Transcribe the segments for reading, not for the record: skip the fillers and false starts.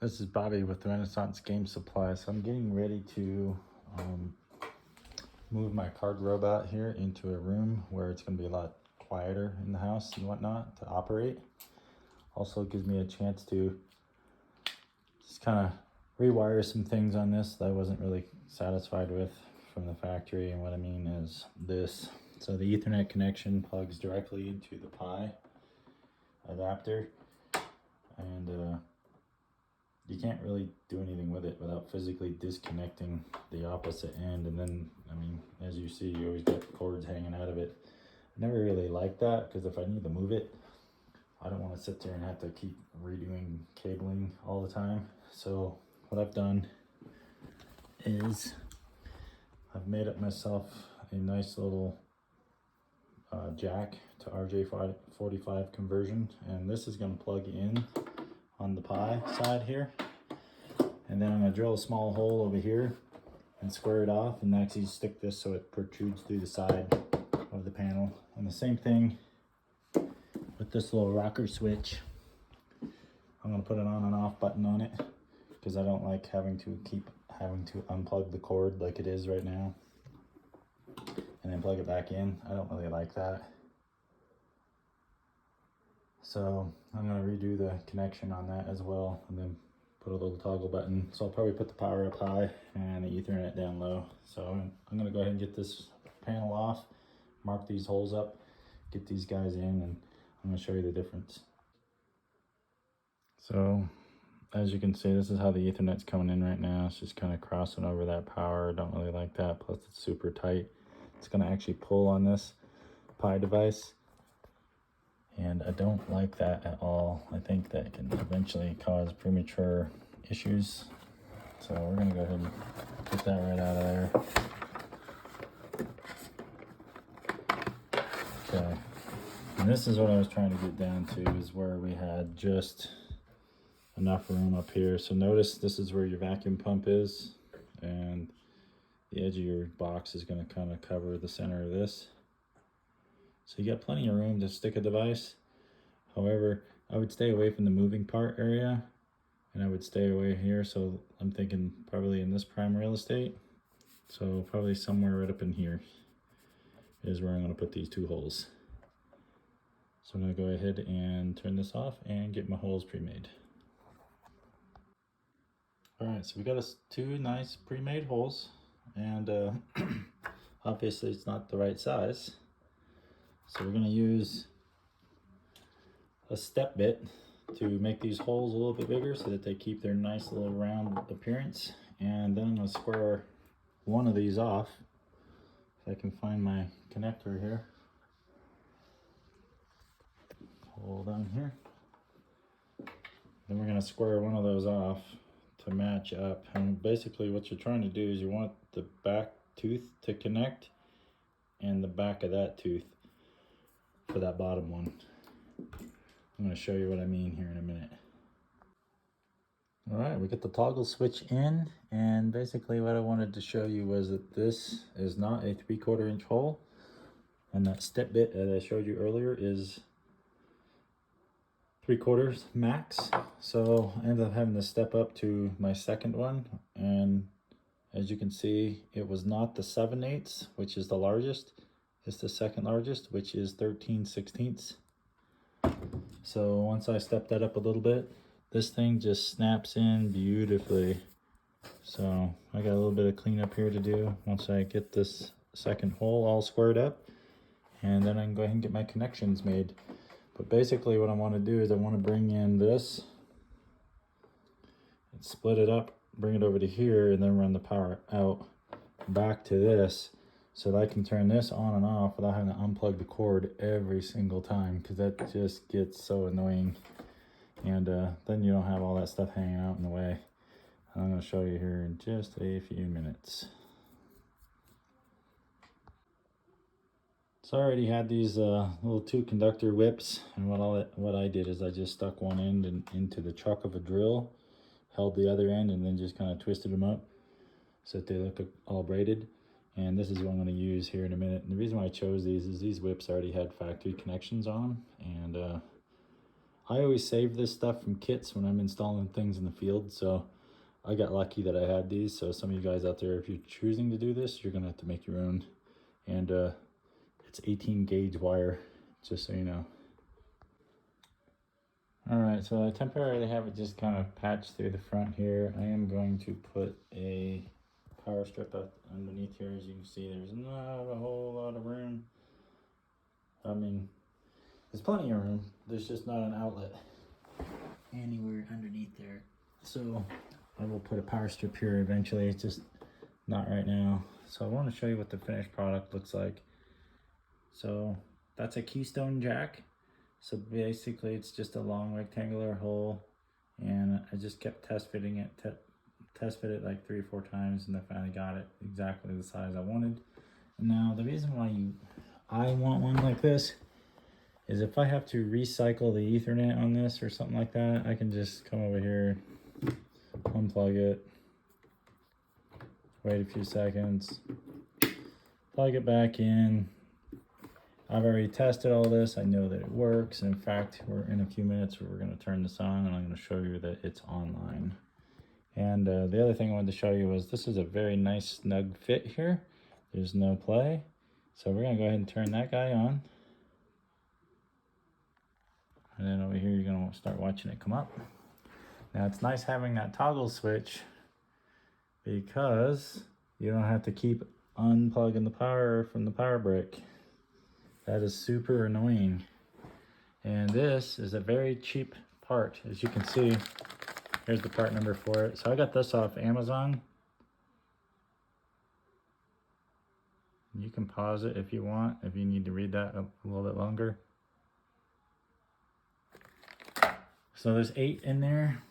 This is Bobby with Renaissance Game Supply. So I'm getting ready to move my card robot here into a room where it's going to be a lot quieter in the house and whatnot to operate. Also gives me a chance to just kind of rewire some things on this that I wasn't really satisfied with from the factory. And what I mean is this. So the Ethernet connection plugs directly into the Pi adapter, and you can't really do anything with it without physically disconnecting the opposite end. And then, I mean, as you see, you always got cords hanging out of it. I never really liked that, because if I need to move it, I don't want to sit there and have to keep redoing cabling all the time. So what I've done is I've made up myself a nice little jack to RJ45 conversion, and this is going to plug in on the Pi side here, and then I'm going to drill a small hole over here and square it off and actually stick this so it protrudes through the side of the panel. And the same thing with this little rocker switch. I'm going to put an on and off button on it because I don't like having to unplug the cord like it is right now and then plug it back in. I don't really like that. So I'm going to redo the connection on that as well, and then put a little toggle button. So I'll probably put the power up high and the Ethernet down low. So I'm going to go ahead and get this panel off, mark these holes up, get these guys in, and I'm going to show you the difference. So as you can see, this is how the Ethernet's coming in right now. It's just kind of crossing over that power. I don't really like that. Plus it's super tight. It's going to actually pull on this Pi device, and I don't like that at all. I think that can eventually cause premature issues. So we're going to go ahead and get that right out of there. Okay. And this is what I was trying to get down to, is where we had just enough room up here. So notice this is where your vacuum pump is, and the edge of your box is going to kind of cover the center of this. So you got plenty of room to stick a device. However, I would stay away from the moving part area, and I would stay away here. So I'm thinking probably in this prime real estate. So probably somewhere right up in here is where I'm going to put these two holes. So I'm going to go ahead and turn this off and get my holes pre-made. All right, so we got us two nice pre-made holes, and obviously it's not the right size. So we're going to use a step bit to make these holes a little bit bigger so that they keep their nice little round appearance. And then I'm going to square one of these off, if I can find my connector here. Hold on here. Then we're going to square one of those off to match up. And basically what you're trying to do is you want the back tooth to connect and the back of that tooth for that bottom one. I'm going to show you what I mean here in a minute. All right, we got the toggle switch in, and basically what I wanted to show you was that this is not a 3/4 inch hole, and that step bit that I showed you earlier is 3/4 max. So I ended up having to step up to my second one, and as you can see, it was not the 7/8, which is the largest. It's the second largest, which is 13/16. So once I step that up a little bit, this thing just snaps in beautifully. So I got a little bit of cleanup here to do once I get this second hole all squared up, and then I can go ahead and get my connections made. But basically what I want to do is I want to bring in this and split it up, bring it over to here, and then run the power out back to this, so that I can turn this on and off without having to unplug the cord every single time, because that just gets so annoying. And then you don't have all that stuff hanging out in the way. I'm going to show you here in just a few minutes. So I already had these little 2 conductor whips, and what I did is I just stuck one end into the chuck of a drill, held the other end, and then just kind of twisted them up so that they look all braided. And this is what I'm going to use here in a minute. And the reason why I chose these is these whips already had factory connections on them, and I always save this stuff from kits when I'm installing things in the field, so I got lucky that I had these. So some of you guys out there, if you're choosing to do this, you're gonna have to make your own. And it's 18 gauge wire, just so you know. All right, so I temporarily have it just kind of patched through the front here. I am going to put a power strip up underneath here. As you can see, there's not a whole lot of room. I mean, there's plenty of room. There's just not an outlet anywhere underneath there. So I will put a power strip here eventually. It's just not right now. So I want to show you what the finished product looks like. So that's a Keystone jack. So basically it's just a long rectangular hole, and I just kept test fitting it, test fit it like 3 or 4 times, and I finally got it exactly the size I wanted. And now the reason why I want one like this is if I have to recycle the Ethernet on this or something like that, I can just come over here, unplug it, wait a few seconds, plug it back in. I've already tested all this. I know that it works. In fact, we're in a few minutes where we're going to turn this on, and I'm going to show you that it's online. And the other thing I wanted to show you was this is a very nice snug fit here. There's no play. So we're going to go ahead and turn that guy on. And then over here, you're going to start watching it come up. Now it's nice having that toggle switch because you don't have to keep unplugging the power from the power brick. That is super annoying. And this is a very cheap part. As you can see, here's the part number for it. So I got this off Amazon. You can pause it if you want, if you need to read that a little bit longer. So there's 8 in there.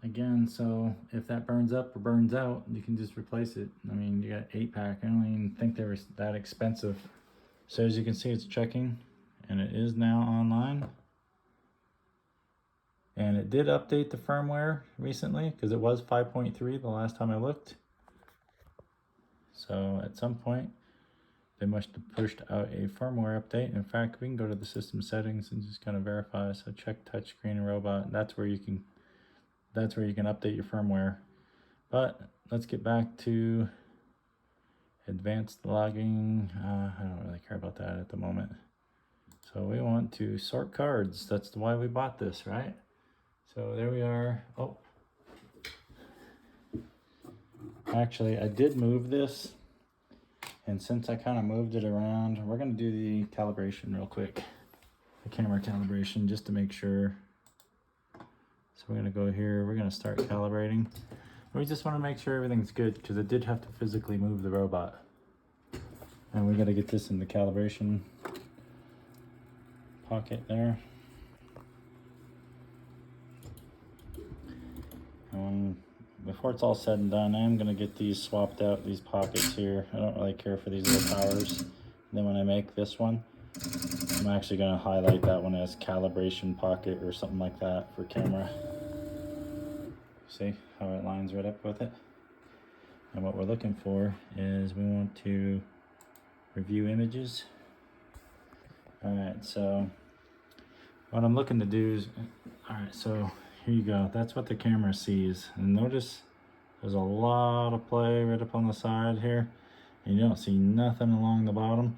Again, so if that burns up or burns out, you can just replace it. I mean, you got 8-pack. I don't even think they were that expensive. So as you can see, it's checking, and it is now online. And it did update the firmware recently, because it was 5.3 the last time I looked. So at some point, they must have pushed out a firmware update. In fact, we can go to the system settings and just kind of verify. So check touchscreen and robot. That's where you can update your firmware. But let's get back to advanced logging. I don't really care about that at the moment. So we want to sort cards. That's why we bought this, right? So there we are. Oh, actually I did move this, and since I kind of moved it around, we're going to do the calibration real quick, the camera calibration, just to make sure. So we're going to go here, we're going to start calibrating. We just want to make sure everything's good, because it did have to physically move the robot. And we got to get this in the calibration pocket there. And before it's all said and done, I'm going to get these swapped out, these pockets here. I don't really care for these little powers. And then when I make this one, I'm actually going to highlight that one as calibration pocket or something like that for camera. See how it lines right up with it? And what we're looking for is we want to review images. Alright, so what I'm looking to do is, alright, so here you go. That's what the camera sees. And notice there's a lot of play right up on the side here. And you don't see nothing along the bottom.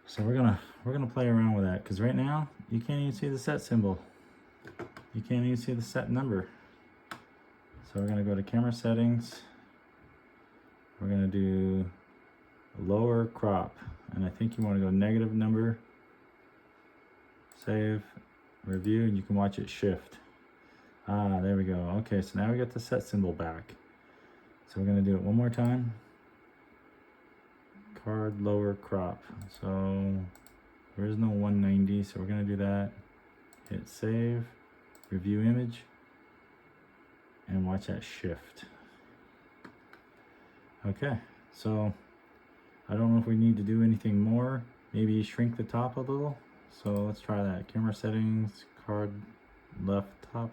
So we're gonna play around with that, because right now you can't even see the set symbol. You can't even see the set number. So we're gonna go to camera settings. We're gonna do lower crop, and I think you want to go negative number, save, review, and you can watch it shift. Ah, there we go. Okay, so now we got the set symbol back. So we're gonna do it one more time. Card lower crop. So there is no 190, so we're gonna do that. Hit save, review image, and watch that shift. Okay, so I don't know if we need to do anything more. Maybe shrink the top a little. So let's try that. Camera settings, card left top,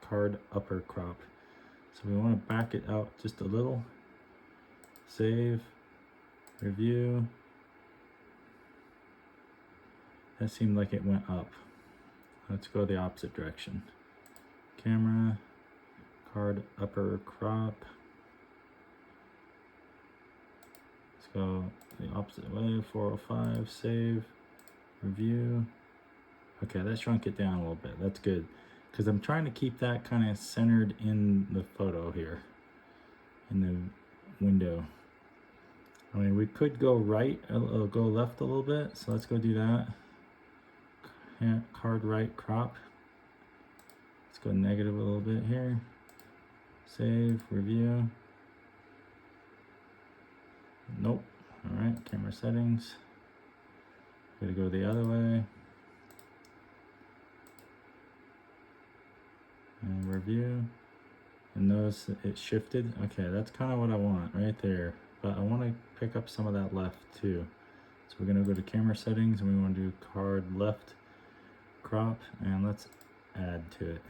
card upper crop. So we want to back it out just a little. Save, review. That seemed like it went up. Let's go the opposite direction. Camera, card upper crop. Let's go the opposite way, 405, save, review. Okay, that shrunk it down a little bit. That's good. Because I'm trying to keep that kind of centered in the photo here, in the window. I mean, we could go right, go left a little bit. So let's go do that. Card right crop. Let's go negative a little bit here. Save, review. Nope. All right, camera settings. Gotta go the other way. And review. And notice it shifted. Okay, that's kind of what I want right there. But I want to pick up some of that left too. So we're gonna go to camera settings and we want to do card left crop, and let's add to it.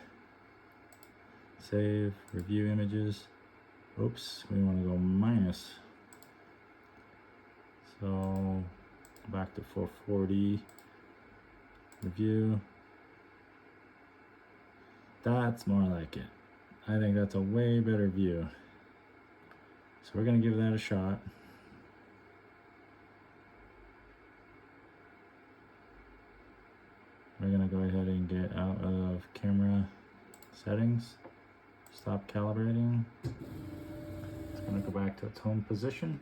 Save, review images. Oops, we want to go minus. So back to 440. Review. That's more like it. I think that's a way better view. So we're going to give that a shot. We're going to go ahead and get out of camera settings. Stop calibrating. It's going to go back to its home position.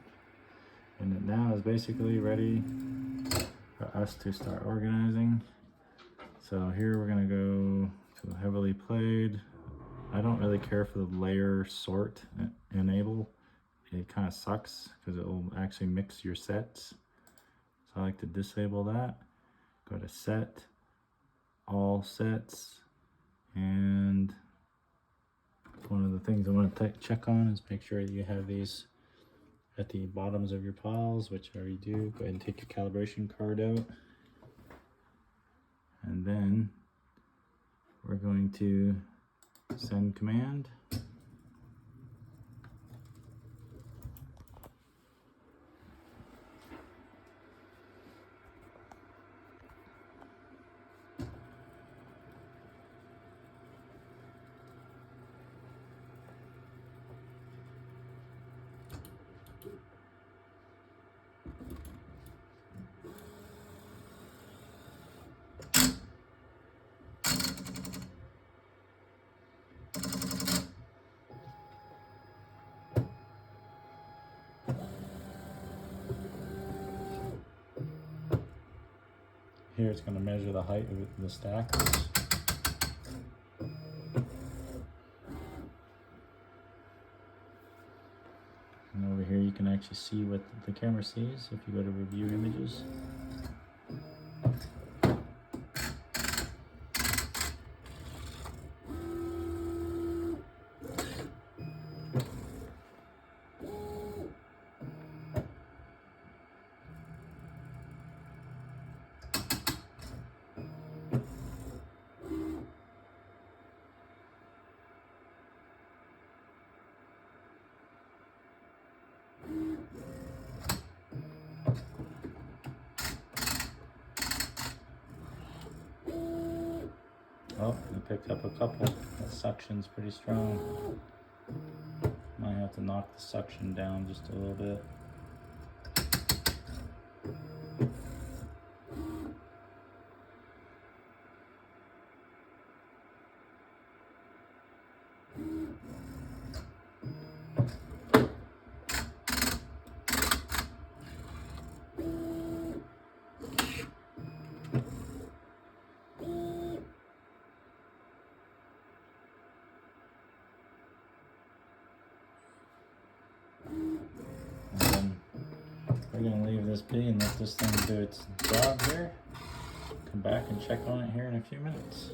And it now is basically ready for us to start organizing. So here we're going to go to heavily played. I don't really care for the layer sort enable. It kind of sucks because it will actually mix your sets. So I like to disable that. Go to set, all sets, and one of the things I want to check on is make sure you have these at the bottoms of your piles, which I already do. Go ahead and take your calibration card out. And then we're going to send command. Here it's going to measure the height of the stackers. And over here you can actually see what the camera sees if you go to review images. Oh, we picked up a couple. That suction's pretty strong. Might have to knock the suction down just a little bit. We're going to leave this be and let this thing do its job here. Come back and check on it here in a few minutes.